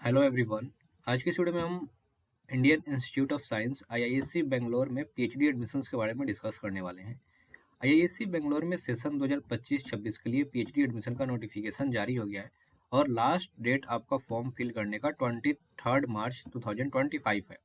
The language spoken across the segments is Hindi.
Hello everyone. आज की इस वीडियो में हम Indian institute of science IISc Bangalore में पीएचडी एडमिशन्स के बारे में डिस्कस करने वाले हैं। आईआईएससी बेंगलोर में सेशन 2025-26 के लिए पीएचडी एडमिशन का नोटिफिकेशन जारी हो गया है और लास्ट डेट आपका फॉर्म फिल करने का 23 मार्च 2025 है।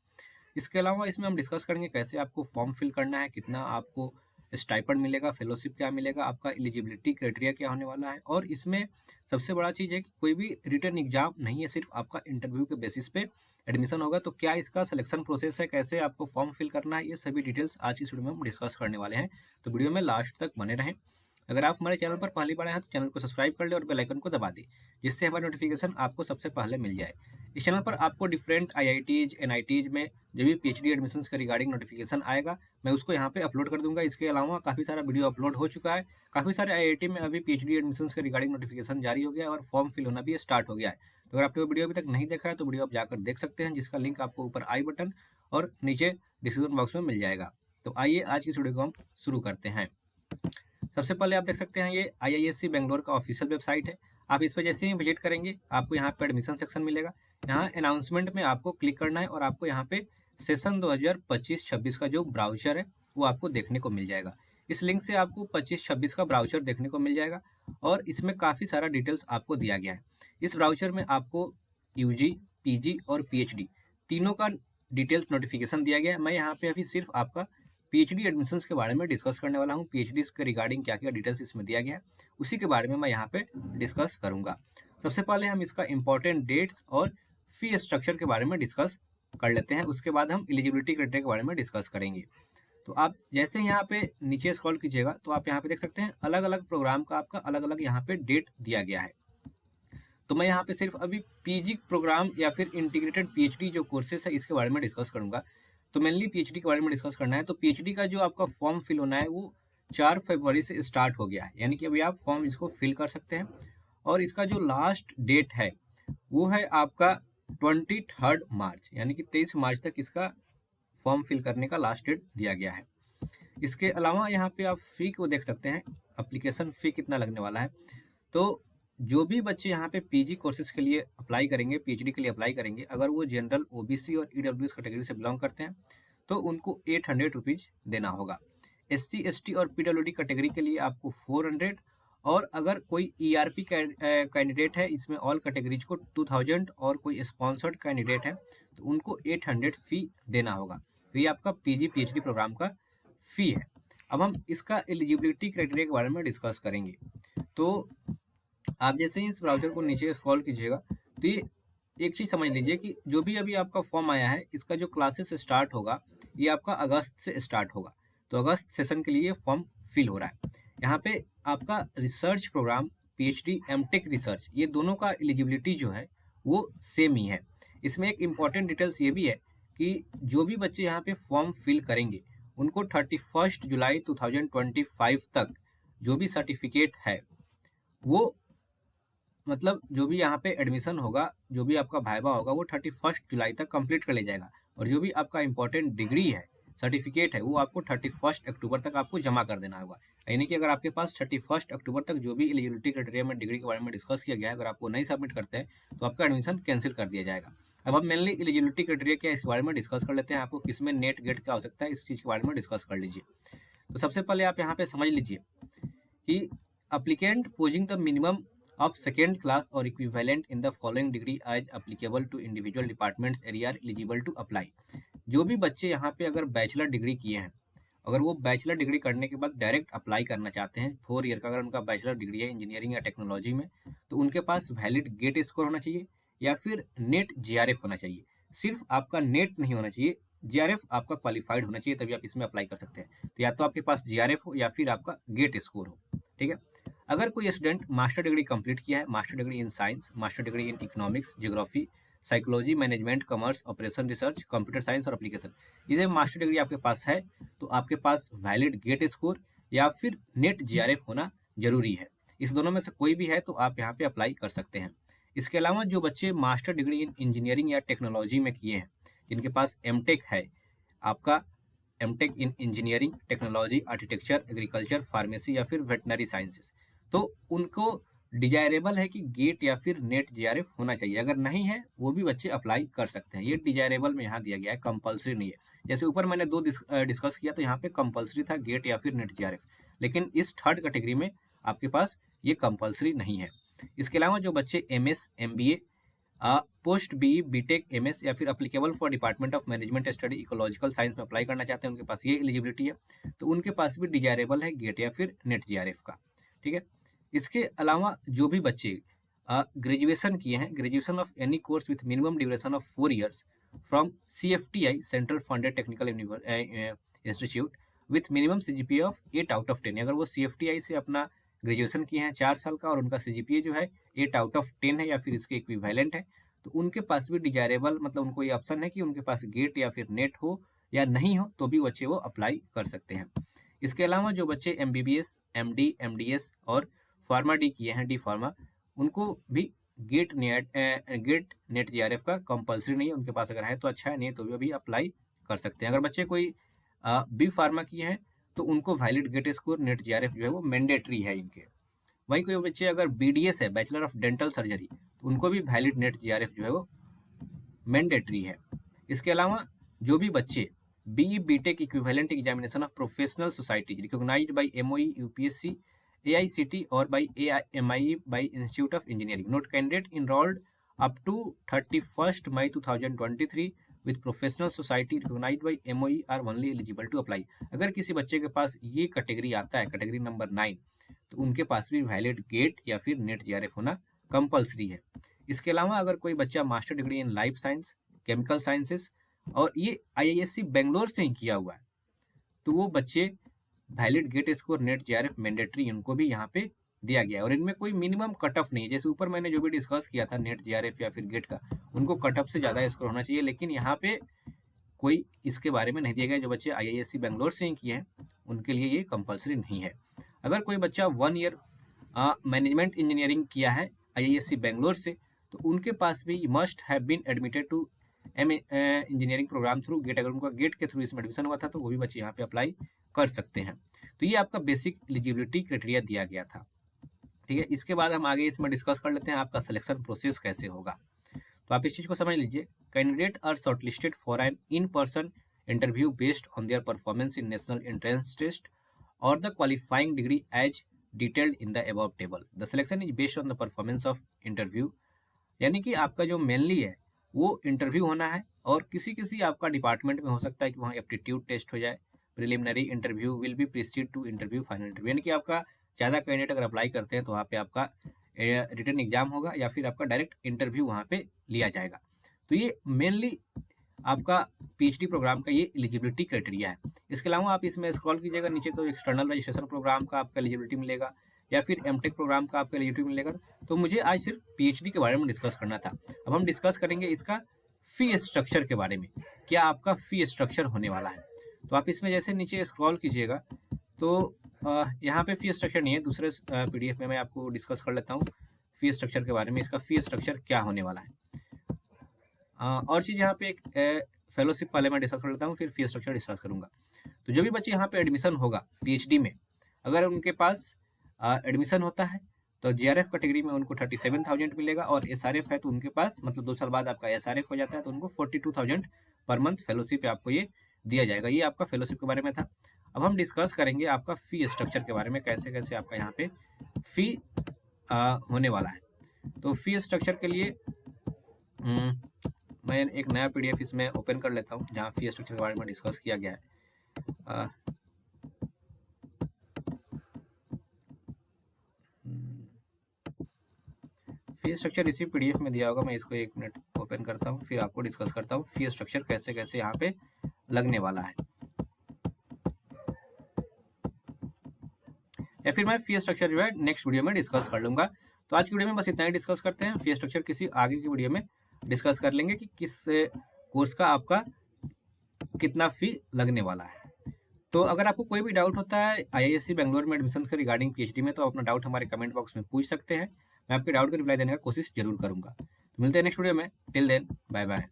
इसके अलावा इसमें हम डिस्कस करेंगे कैसे आपको फॉर्म फिल करना है, कितना आपको स्टाइपेंड मिलेगा, फेलोशिप क्या मिलेगा, आपका एलिजिबिलिटी क्राइटेरिया क्या होने वाला है। और इसमें सबसे बड़ा चीज़ है कि कोई भी रिटन एग्जाम नहीं है, सिर्फ आपका इंटरव्यू के बेसिस पे एडमिशन होगा। तो क्या इसका सिलेक्शन प्रोसेस है, कैसे आपको फॉर्म फिल करना है, ये सभी डिटेल्स आज की इस वीडियो में हम डिस्कस करने वाले हैं। तो वीडियो में लास्ट तक बने रहें। अगर आप हमारे चैनल पर पहली बार आए हैं तो चैनल को सब्सक्राइब कर लें और बेल आइकन को दबा दें, जिससे हमारी नोटिफिकेशन आपको सबसे पहले मिल जाए। इस चैनल पर आपको डिफरेंट आईआईटीज एनआईटीज में जो भी पीएचडी एडमिशन्स का रिगार्डिंग नोटिफिकेशन आएगा, मैं उसको यहाँ पे अपलोड कर दूंगा। इसके अलावा काफ़ी सारा वीडियो अपलोड हो चुका है। काफ़ी सारे आईआईटी में अभी पीएचडी एडमिशन्स के रिगार्डिंग नोटिफिकेशन जारी हो गया है और फॉर्म फिल होना भी स्टार्ट हो गया है। तो अगर आपने वो वीडियो अभी तक नहीं देखा है तो वीडियो आप जाकर देख सकते हैं, जिसका लिंक आपको ऊपर आई बटन और नीचे डिस्क्रिप्शन बॉक्स में मिल जाएगा। तो आइए आज की इस वीडियो को हम शुरू करते हैं। सबसे पहले आप देख सकते हैं ये आईआईएससी बेंगलोर का ऑफिशियल वेबसाइट है। आप इस पर जैसे ही विजिट करेंगे आपको यहाँ पे एडमिशन सेक्शन मिलेगा। यहाँ अनाउंसमेंट में आपको क्लिक करना है और आपको यहाँ पे सेशन 2025-26 का जो ब्राउचर है वो आपको देखने को मिल जाएगा। इस लिंक से आपको 25-26 का ब्राउचर देखने को मिल जाएगा और इसमें काफ़ी सारा डिटेल्स आपको दिया गया है। इस ब्राउचर में आपको यूजी, पीजी और पीएचडी तीनों का डिटेल्स नोटिफिकेशन दिया गया है। मैं यहाँ पे अभी सिर्फ आपका पीएचडी एडमिशन्स के बारे में डिस्कस करने वाला हूँ। पीएचडी के रिगार्डिंग क्या क्या डिटेल्स इसमें दिया गया है उसी के बारे में मैं यहाँ पे डिस्कस करूँगा। सबसे पहले हम इसका इंपॉर्टेंट डेट्स और फी स्ट्रक्चर के बारे में डिस्कस कर लेते हैं। उसके बाद हम एलिजिबिलिटी क्राइटेरिया के बारे में डिस्कस करेंगे। तो आप जैसे यहाँ पे नीचे स्क्रॉल कीजिएगा तो आप यहाँ पे देख सकते हैं अलग अलग प्रोग्राम का आपका अलग अलग यहाँ पे डेट दिया गया है। तो मैं यहाँ पे सिर्फ अभी पीजी प्रोग्राम या फिर इंटीग्रेटेड पीएचडी जो कोर्सेस है इसके बारे में डिस्कस करूँगा। तो मेनली पीएचडी के बारे में डिस्कस करना है। तो पीएचडी का जो आपका फॉर्म फिल होना है वो 4 फरवरी से स्टार्ट हो गया है, यानी कि अभी आप फॉर्म इसको फिल कर सकते हैं। और इसका जो लास्ट डेट है वो है आपका 23 मार्च, यानी कि 23 मार्च तक इसका फॉर्म फिल करने का लास्ट डेट दिया गया है। इसके अलावा यहाँ पे आप फी को देख सकते हैं, एप्लीकेशन फी कितना लगने वाला है। तो जो भी बच्चे यहाँ पे पीजी कोर्सेज के लिए अप्लाई करेंगे, पीएचडी के लिए अप्लाई करेंगे, अगर वो जनरल, ओबीसी और ईडब्ल्यूएस कैटेगरी से बिलोंग करते हैं तो उनको 800 रुपीज़ देना होगा। एससी एसटी और पीडब्ल्यूडी कैटेगरी के लिए आपको 400, और अगर कोई ईआरपी कैंडिडेट है, इसमें ऑल कैटेगरीज को 2000, और कोई स्पॉन्सर्ड कैंडिडेट है तो उनको 800 फी देना होगा। तो ये आपका पीजी पीएचडी प्रोग्राम का फी है। अब हम इसका एलिजिबिलिटी क्राइटेरिया के बारे में डिस्कस करेंगे। तो आप जैसे ही इस ब्राउज़र को नीचे स्क्रॉल कीजिएगा तो ये एक चीज़ समझ लीजिए कि जो भी अभी आपका फॉर्म आया है इसका जो क्लासेस स्टार्ट होगा ये आपका अगस्त से स्टार्ट होगा। तो अगस्त सेशन के लिए फॉर्म फिल हो रहा है। यहाँ पे आपका research program, PhD, MTech research, ये दोनों का एलिजिबिलिटी जो है वो सेम ही है। इसमें एक इम्पॉर्टेंट डिटेल्स ये भी है कि जो भी बच्चे यहाँ पे फॉर्म फिल करेंगे उनको 31 जुलाई 2025 तक जो भी सर्टिफिकेट है वो, मतलब जो भी यहाँ पे एडमिशन होगा, जो भी आपका वाइवा होगा वो 31 जुलाई तक कंप्लीट कर ले जाएगा। और जो भी आपका इंपॉर्टेंट डिग्री है, सर्टिफिकेट है, वो आपको 31 अक्टूबर तक आपको जमा कर देना होगा। यानी कि अगर आपके पास 31 अक्टूबर तक जो भी एलिजिबिलिटी क्राइटेरिया में डिग्री के बारे में डिस्कस किया गया है, अगर आपको नहीं सबमिट करते हैं तो आपका एडमिशन कैंसिल कर दिया जाएगा। अब हम मेनली एलिजिबिलिटी क्राइटेरिया क्या है इसके बारे में डिस्कस कर लेते हैं। आपको किसमें नेट गेट की आवश्यकता है इस चीज़ के बारे में डिस्कस कर लीजिए। तो सबसे पहले आप यहाँ पे समझ लीजिए कि applicant posing the minimum of second class or equivalent in the following degree as applicable to individual departments area are eligible to apply। जो भी बच्चे यहाँ पे अगर बैचलर डिग्री किए हैं, अगर वो बैचलर डिग्री करने के बाद डायरेक्ट अप्लाई करना चाहते हैं 4 ईयर का, अगर उनका बैचलर डिग्री है इंजीनियरिंग या टेक्नोलॉजी में, तो उनके पास वैलिड गेट स्कोर होना चाहिए या फिर नेट जीआरएफ होना चाहिए। सिर्फ आपका नेट नहीं होना चाहिए, जीआरएफ आपका क्वालिफाइड होना चाहिए, तभी आप इसमें अप्लाई कर सकते हैं। तो या तो आपके पास जीआरएफ हो या फिर आपका गेट स्कोर हो। ठीक है। अगर कोई स्टूडेंट मास्टर डिग्री कंप्लीट किया है, master degree in science, master degree in economics, geography, psychology, management, commerce, operation research, computer science और एप्लीकेशन, ये मास्टर डिग्री आपके पास है तो आपके पास वैलिड गेट स्कोर या फिर नेट जीआरएफ होना जरूरी है। इस दोनों में से कोई भी है तो आप यहाँ पे अप्लाई कर सकते हैं। इसके अलावा जो बच्चे मास्टर डिग्री इन इंजीनियरिंग या टेक्नोलॉजी में किए हैं, जिनके पास एमटेक है, आपका MTech in engineering, technology, architecture, agriculture, pharmacy या फिर वेटनरी साइंसेस, तो उनको डिजायरेबल है कि गेट या फिर नेट जीआरएफ होना चाहिए, अगर नहीं है वो भी बच्चे अप्लाई कर सकते हैं। ये डिजायरेबल में यहाँ दिया गया है, कंपलसरी नहीं है। जैसे ऊपर मैंने दो डिस्कस किया तो यहाँ पे कंपलसरी था गेट या फिर नेट जीआरएफ, लेकिन इस थर्ड कैटेगरी में आपके पास ये कंपलसरी नहीं है। इसके अलावा जो बच्चे MS MBA post B BTech MS या फिर applicable for department of management study ecological science में अप्लाई करना चाहते हैं, उनके पास ये एलिजिबिलिटी है, तो उनके पास भी डिजायरेबल है गेट या फिर नेट जीआरएफ का। ठीक है, इसके अलावा जो भी बच्चे ग्रेजुएशन किए हैं, graduation of any course with minimum duration of 4 years from CFTI central funded technical institute with minimum CGPA of 8 out of 10, अगर वो सीएफटीआई से अपना ग्रेजुएशन किए हैं 4 साल का और उनका सीजीपीए जो है 8 आउट ऑफ 10 है या फिर इसके इक्विवेलेंट है, तो उनके पास भी डिजायरेबल, मतलब उनको ये ऑप्शन है कि उनके पास गेट या फिर नेट हो या नहीं हो तो भी बच्चे वो अप्लाई कर सकते हैं। इसके अलावा जो बच्चे एमबीबीएस, एमडी, एमडीएस और फार्मा डी किए हैं, डी फार्मा, उनको भी गेट नेट जीआरएफ का कंपलसरी नहीं है, उनके पास अगर है तो अच्छा है, नहीं तो भी अप्लाई कर सकते हैं। अगर बच्चे कोई बी फार्मा किए हैं तो उनको valid GATE score NET JRF जो है वो मैंडेटरी है इनके। वहीं कोई बच्चे अगर बीडीएस है, बैचलर ऑफ डेंटल सर्जरी, तो उनको भी वैलिड नेट जीआरएफ जो है वो मैंडेटरी है। इसके अलावा जो भी बच्चे BE BTech equivalent examination of professional society recognized by MoE UPSC AICT or by AIMIE by Institute of Engineering. Note candidate enrolled up to 31st May 2023 with professional society recognized by MOE are only eligible to apply. अगर किसी बच्चे के पास ये कैटेगरी आता है, कैटेगरी नंबर 9, तो उनके पास भी वैलिड गेट या फिर नेट जीआरएफ होना कंपलसरी है। इसके अलावा अगर कोई बच्चा master degree in life science, chemical sciences और ये IISc बेंगलोर से ही किया हुआ है, तो वो बच्चे valid GATE score NET JRF mandatory इनको भी यहाँ पे दिया गया है। और इनमें कोई मिनिमम कट ऑफ नहीं है, जैसे ऊपर मैंने जो भी डिस्कस किया था नेट जीआरएफ या फिर गेट का, उनको कट ऑफ से ज़्यादा स्कोर होना चाहिए, लेकिन यहाँ पे कोई इसके बारे में नहीं दिया गया। जो बच्चे IISc बेंगलोर से ही किए हैं उनके लिए ये कंपलसरी नहीं है। अगर कोई बच्चा 1 ईयर मैनेजमेंट इंजीनियरिंग किया है IISc बेंगलोर से, तो उनके पास भी must have been admitted to engineering program through GATE. अगर उनका गेट के थ्रू इसमें एडमिशन हुआ था तो वो भी बच्चे यहाँ पे अप्लाई कर सकते हैं। तो ये आपका बेसिक एलिजिबिलिटी क्राइटेरिया दिया गया था। ठीक है, इसके बाद हम आगे इसमें डिस्कस कर लेते हैं आपका सिलेक्शन प्रोसेस कैसे होगा। तो आप इस चीज़ को समझ लीजिए। Candidate are shortlisted for an in person interview based on their performance in national entrance test और the qualifying degree as detailed in the above table. The selection is based on the performance of interview, यानी कि आपका जो मेनली है वो इंटरव्यू होना है, और किसी आपका डिपार्टमेंट में हो सकता है कि वहाँ एप्टीट्यूड टेस्ट हो जाए। Preliminary interview will be precede to interview final interview, यानी कि आपका ज़्यादा कैंडिडेट अगर अप्लाई करते हैं तो वहाँ पे आपका रिटन एग्जाम होगा या फिर आपका डायरेक्ट इंटरव्यू वहाँ पे लिया जाएगा। तो ये मेनली आपका PhD प्रोग्राम का ये एलिजिबिलिटी क्राइटेरिया है। इसके अलावा आप इसमें स्क्रॉल कीजिएगा नीचे तो एक्सटर्नल रजिस्ट्रेशन प्रोग्राम का आपका एलिजिबिलिटी मिलेगा या फिर एमटेक प्रोग्राम का आपका एलिजिबिलिटी मिलेगा। तो मुझे आज सिर्फ PhD के बारे में डिस्कस करना था। अब हम डिस्कस करेंगे इसका फी स्ट्रक्चर के बारे में, क्या आपका फी स्ट्रक्चर होने वाला है। तो आप इसमें जैसे नीचे स्क्रॉल कीजिएगा तो यहाँ पे फी स्ट्रक्चर नहीं है, दूसरे PDF में मैं आपको डिस्कस कर लेता हूँ फी स्ट्रक्चर के बारे में, इसका फी स्ट्रक्चर क्या होने वाला है। और चीज़ यहाँ पे एक फेलोशिप पहले मैं डिस्कस कर लेता हूँ, फिर फी स्ट्रक्चर डिस्कस करूँगा। तो जो भी बच्चे यहाँ पे एडमिशन होगा PhD में, अगर उनके पास एडमिशन होता है तो GRF कैटेगरी में उनको 37,000 मिलेगा, और SRF है तो उनके पास मतलब 2 साल बाद आपका SRF हो जाता है तो उनको 42,000 पर मंथ फेलोशिप आपको ये दिया जाएगा। ये आपका फेलोशिप के बारे में था। अब हम डिस्कस करेंगे आपका फी स्ट्रक्चर के बारे में, कैसे कैसे आपका यहाँ पे फी होने वाला है। तो फी स्ट्रक्चर के लिए मैं एक नया PDF इसमें ओपन कर लेता हूँ जहाँ फी स्ट्रक्चर के बारे में डिस्कस किया गया है। फी स्ट्रक्चर इसी PDF में दिया होगा, मैं इसको 1 मिनट ओपन करता हूँ फिर आपको डिस्कस करता हूँ फी स्ट्रक्चर कैसे कैसे यहाँ पे लगने वाला है, या फिर मैं फी स्ट्रक्चर जो है नेक्स्ट वीडियो में डिस्कस कर लूँगा। तो आज की वीडियो में बस इतना ही डिस्कस करते हैं। फी स्ट्रक्चर किसी आगे की वीडियो में डिस्कस कर लेंगे कि किस कोर्स का आपका कितना फी लगने वाला है। तो अगर आपको कोई भी डाउट होता है IISc बेंगलोर में एडमिशन के रिगार्डिंग PhD में, तो अपना डाउट हमारे कमेंट बॉक्स में पूछ सकते हैं। मैं आपके डाउट का रिप्लाई देने का कोशिश जरूर करूंगा। तो मिलते हैं नेक्स्ट वीडियो में। Till then bye bye.